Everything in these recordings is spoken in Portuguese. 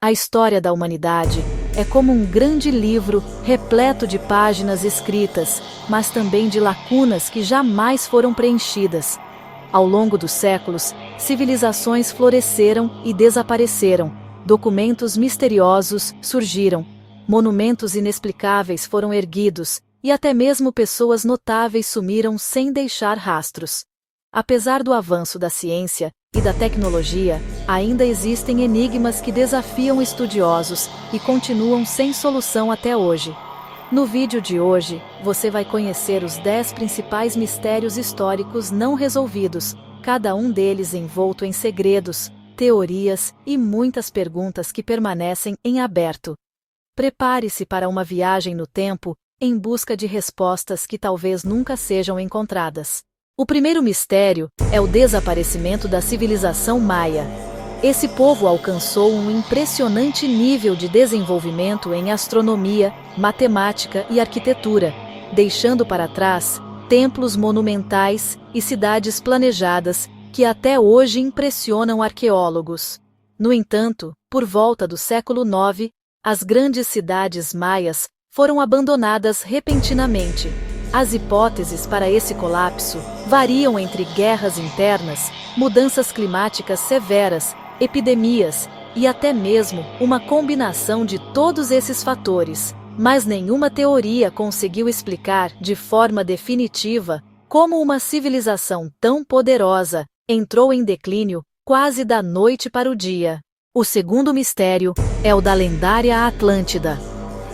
A história da humanidade é como um grande livro repleto de páginas escritas, mas também de lacunas que jamais foram preenchidas. Ao longo dos séculos, civilizações floresceram e desapareceram, documentos misteriosos surgiram, monumentos inexplicáveis foram erguidos, e até mesmo pessoas notáveis sumiram sem deixar rastros. Apesar do avanço da ciência e da tecnologia, ainda existem enigmas que desafiam estudiosos e continuam sem solução até hoje. No vídeo de hoje, você vai conhecer os 10 principais mistérios históricos não resolvidos, cada um deles envolto em segredos, teorias e muitas perguntas que permanecem em aberto. Prepare-se para uma viagem no tempo, em busca de respostas que talvez nunca sejam encontradas. O primeiro mistério é o desaparecimento da civilização maia. Esse povo alcançou um impressionante nível de desenvolvimento em astronomia, matemática e arquitetura, deixando para trás templos monumentais e cidades planejadas que até hoje impressionam arqueólogos. No entanto, por volta do século IX, as grandes cidades maias foram abandonadas repentinamente. As hipóteses para esse colapso variam entre guerras internas, mudanças climáticas severas, epidemias e até mesmo uma combinação de todos esses fatores, mas nenhuma teoria conseguiu explicar de forma definitiva como uma civilização tão poderosa entrou em declínio quase da noite para o dia. O segundo mistério é o da lendária Atlântida.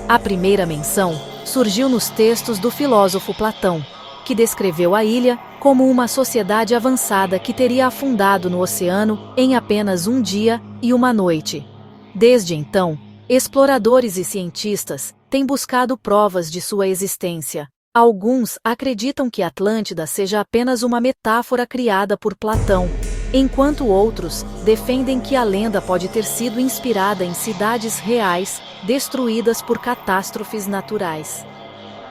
A primeira menção surgiu nos textos do filósofo Platão, que descreveu a ilha como uma sociedade avançada que teria afundado no oceano em apenas um dia e uma noite. Desde então, exploradores e cientistas têm buscado provas de sua existência. Alguns acreditam que Atlântida seja apenas uma metáfora criada por Platão, enquanto outros defendem que a lenda pode ter sido inspirada em cidades reais destruídas por catástrofes naturais.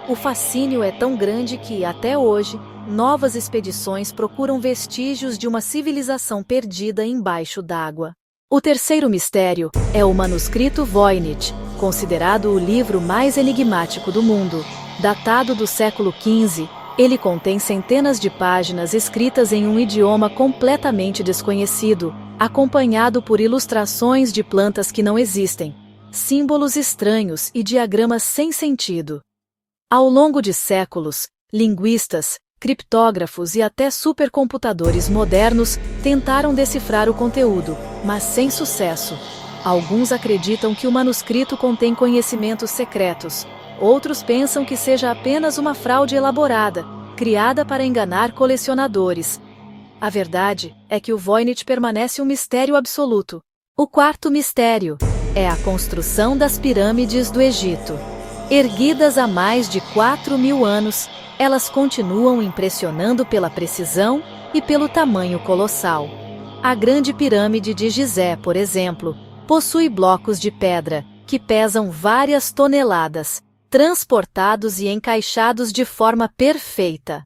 O fascínio é tão grande que, até hoje, novas expedições procuram vestígios de uma civilização perdida embaixo d'água. O terceiro mistério é o manuscrito Voynich, considerado o livro mais enigmático do mundo. Datado do século XV, ele contém centenas de páginas escritas em um idioma completamente desconhecido, acompanhado por ilustrações de plantas que não existem, símbolos estranhos e diagramas sem sentido. Ao longo de séculos, linguistas, criptógrafos e até supercomputadores modernos tentaram decifrar o conteúdo, mas sem sucesso. Alguns acreditam que o manuscrito contém conhecimentos secretos. Outros pensam que seja apenas uma fraude elaborada, criada para enganar colecionadores. A verdade é que o Voynich permanece um mistério absoluto. O quarto mistério é a construção das pirâmides do Egito. Erguidas há mais de 4.000 anos, elas continuam impressionando pela precisão e pelo tamanho colossal. A Grande Pirâmide de Gizé, por exemplo, possui blocos de pedra que pesam várias toneladas, transportados e encaixados de forma perfeita.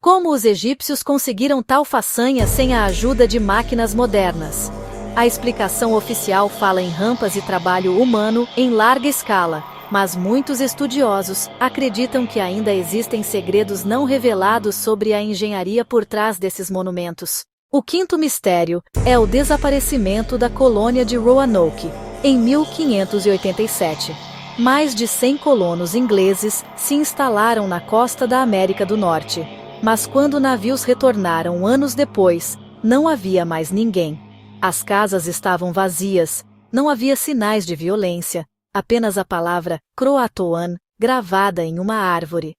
Como os egípcios conseguiram tal façanha sem a ajuda de máquinas modernas? A explicação oficial fala em rampas e trabalho humano em larga escala, mas muitos estudiosos acreditam que ainda existem segredos não revelados sobre a engenharia por trás desses monumentos. O quinto mistério é o desaparecimento da colônia de Roanoke, em 1587. Mais de 100 colonos ingleses se instalaram na costa da América do Norte. Mas quando navios retornaram anos depois, não havia mais ninguém. As casas estavam vazias, não havia sinais de violência, apenas a palavra Croatoan gravada em uma árvore.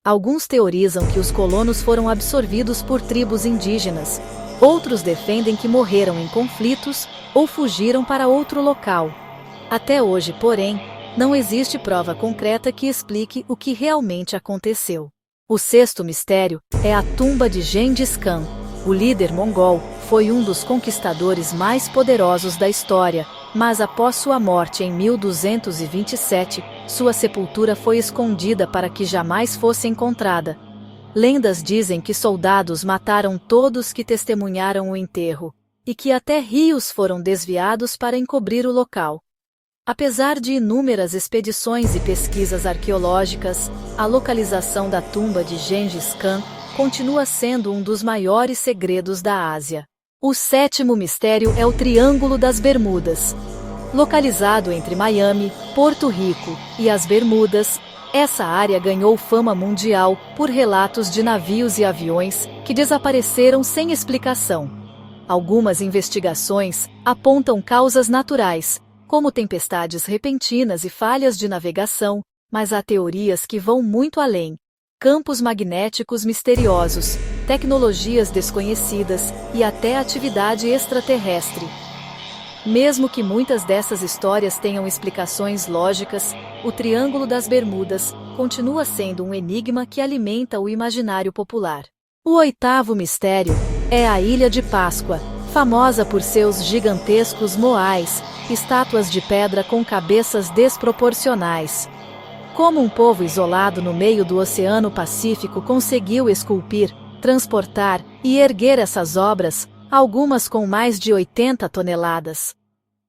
Alguns teorizam que os colonos foram absorvidos por tribos indígenas. Outros defendem que morreram em conflitos ou fugiram para outro local. Até hoje, porém, não existe prova concreta que explique o que realmente aconteceu. O sexto mistério é a tumba de Gengis Khan. O líder mongol foi um dos conquistadores mais poderosos da história, mas após sua morte em 1227, sua sepultura foi escondida para que jamais fosse encontrada. Lendas dizem que soldados mataram todos que testemunharam o enterro, e que até rios foram desviados para encobrir o local. Apesar de inúmeras expedições e pesquisas arqueológicas, a localização da tumba de Gengis Khan continua sendo um dos maiores segredos da Ásia. O sétimo mistério é o Triângulo das Bermudas. Localizado entre Miami, Porto Rico e as Bermudas, essa área ganhou fama mundial por relatos de navios e aviões que desapareceram sem explicação. Algumas investigações apontam causas naturais, como tempestades repentinas e falhas de navegação, mas há teorias que vão muito além. Campos magnéticos misteriosos, tecnologias desconhecidas e até atividade extraterrestre. Mesmo que muitas dessas histórias tenham explicações lógicas, o Triângulo das Bermudas continua sendo um enigma que alimenta o imaginário popular. O oitavo mistério é a Ilha de Páscoa, famosa por seus gigantescos moais, estátuas de pedra com cabeças desproporcionais. Como um povo isolado no meio do Oceano Pacífico conseguiu esculpir, transportar e erguer essas obras, algumas com mais de 80 toneladas?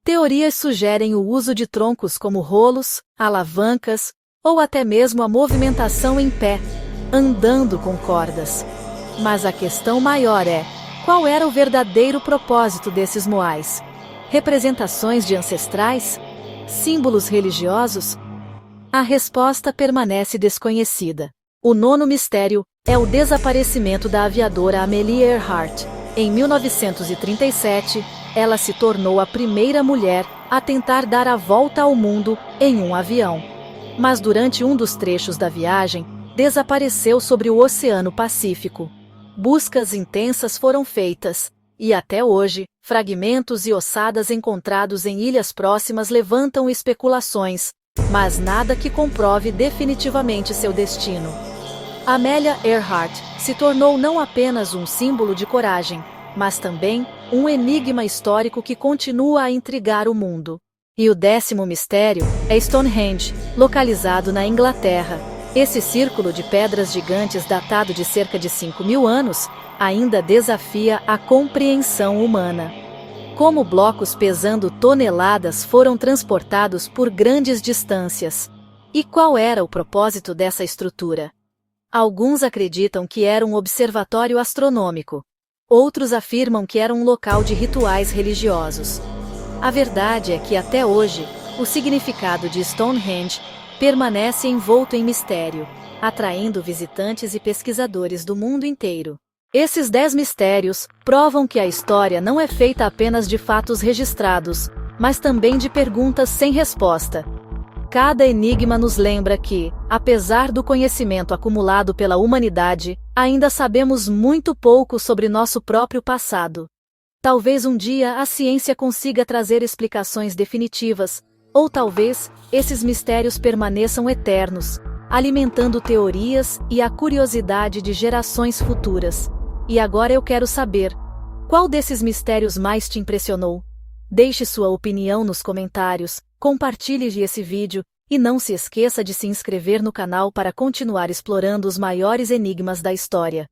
Teorias sugerem o uso de troncos como rolos, alavancas, ou até mesmo a movimentação em pé, andando com cordas. Mas a questão maior é: qual era o verdadeiro propósito desses moais? Representações de ancestrais? Símbolos religiosos? A resposta permanece desconhecida. O nono mistério é o desaparecimento da aviadora Amelia Earhart. Em 1937, ela se tornou a primeira mulher a tentar dar a volta ao mundo em um avião. Mas durante um dos trechos da viagem, desapareceu sobre o Oceano Pacífico. Buscas intensas foram feitas, e até hoje, fragmentos e ossadas encontrados em ilhas próximas levantam especulações, mas nada que comprove definitivamente seu destino. Amelia Earhart se tornou não apenas um símbolo de coragem, mas também um enigma histórico que continua a intrigar o mundo. E o décimo mistério é Stonehenge, localizado na Inglaterra. Esse círculo de pedras gigantes datado de cerca de 5.000 anos ainda desafia a compreensão humana. Como blocos pesando toneladas foram transportados por grandes distâncias? E qual era o propósito dessa estrutura? Alguns acreditam que era um observatório astronômico. Outros afirmam que era um local de rituais religiosos. A verdade é que até hoje, o significado de Stonehenge permanece envolto em mistério, atraindo visitantes e pesquisadores do mundo inteiro. Esses 10 mistérios provam que a história não é feita apenas de fatos registrados, mas também de perguntas sem resposta. Cada enigma nos lembra que, apesar do conhecimento acumulado pela humanidade, ainda sabemos muito pouco sobre nosso próprio passado. Talvez um dia a ciência consiga trazer explicações definitivas, ou talvez esses mistérios permaneçam eternos, alimentando teorias e a curiosidade de gerações futuras. E agora eu quero saber, qual desses mistérios mais te impressionou? Deixe sua opinião nos comentários, compartilhe esse vídeo, e não se esqueça de se inscrever no canal para continuar explorando os maiores enigmas da história.